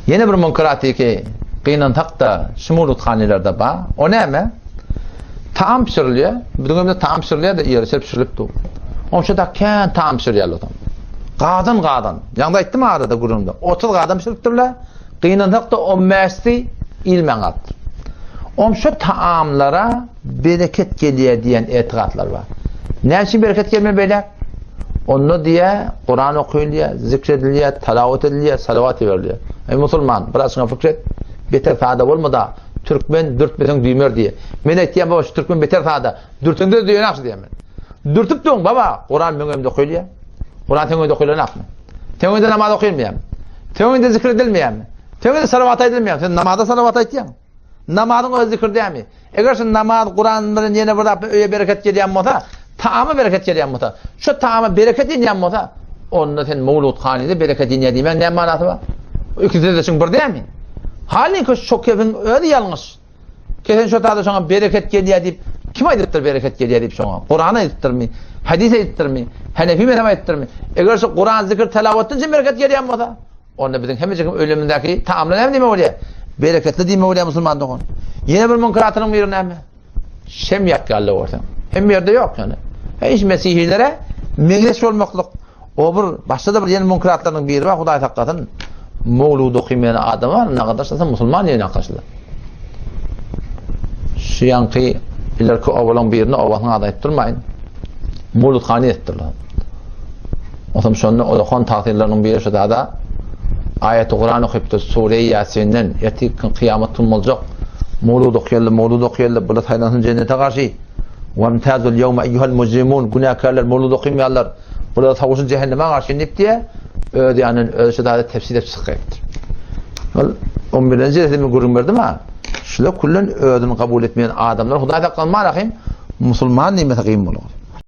Yine bir münkeratı ki kıynantakta şumulut hanelerde ba. O ne mi? Taam pişiriliyor. Bütün ömrde taam pişiriliyor da yarışıp pişirilip dur. Onun şu da kən taam pişiriyor adam. Qadan. Yanda ettim arada gurumda. 30 qadan pişiripdirler. Kıynantakta o mesli ilmen attır. Onun şu taamlara bereket geliyor diyen etiqatlar var. Ne için bereket gelmiyor böyle? Onu diye Kur'an okuyuluyor, zikrediliyor, talavat ediliyor, salavat veriliyor. Ey Müslüman, burasına fikret. Beter fayda olma da Türkmen dürtmesen düğmer diye. Men ettiğim baba şu Türkmen beter fayda. Dürtünde düğün aksı diye men. Dürtüp dön baba. Kur'an mengömde okuyuluyor. Kur'an tengömde okuyuluyor akmı. Tengömde namaz okuyulmuyor mu? Tengömde zikredilmiyor mu? Tengömde salavat edilmiyor mu? Sen namazda salavat ediyorsun. Namazın öz zikir değil mi? Eğer sen namaz Kur'an'ın yine burada öyle bereket geliyor mu da taamı bereket geliyor mu da şu taamı bereket geliyor mu da onda sen mevlud hanede bereket geliyor demen ne manası var? İkisi de çünkü bir değil mi? Halbuki çok kefin öyle yanlış. Kesin şu taada sana bereket geliyor deyip kim aydıktır bereket geliyor deyip sana? Kur'an'a aydıktır mı? Hadise aydıktır mı? Hanefi mezhebe aydıktır mı? Eğer şu Kur'an zikir telavatın için bereket geliyor mu da? Onda bizim hemicik ölümündeki taamla ne deme oluyor? Bereketli deme oluyor Müslüman doğun. Yine bir münkeratının bir ne mi? Şem yakkallı ortam. Hem yerde yok yani. Hiç Mesihilere meclis olmaklık. O bir başta da bir yeni münkeratlarının biri var. Huday hakikaten mevlud okumayan adam var. Ne kadar sayısı Müslüman yeni arkadaşlar. Şu yankı ileriki ovalan birini ovalığına aday ettirmeyin. Mevlud khani ettirler. O zaman şunun oğlan takdirlerinin biri şu da ayet-i Kur'an okuyup Sure-i Yasin'den yetikin kıyametin olacak. Mevlud okuyalım. Burada haylansın cennete karşı. وَمْتَازُ الْيَوْمَ اَيُّهَا الْمُجْرِمُونَ Günahkarlar mevlud okuymayanlar. Burada tavuşun cehenneme karşı inip diye yani ölçü daha da tefsir edip sıkıyıptır. 11. Cezimi kurum verdim ha. Şöyle kullen ödünü kabul etmeyen adamlar Huday'da kalma rahim Müslüman nimete kıyım olur.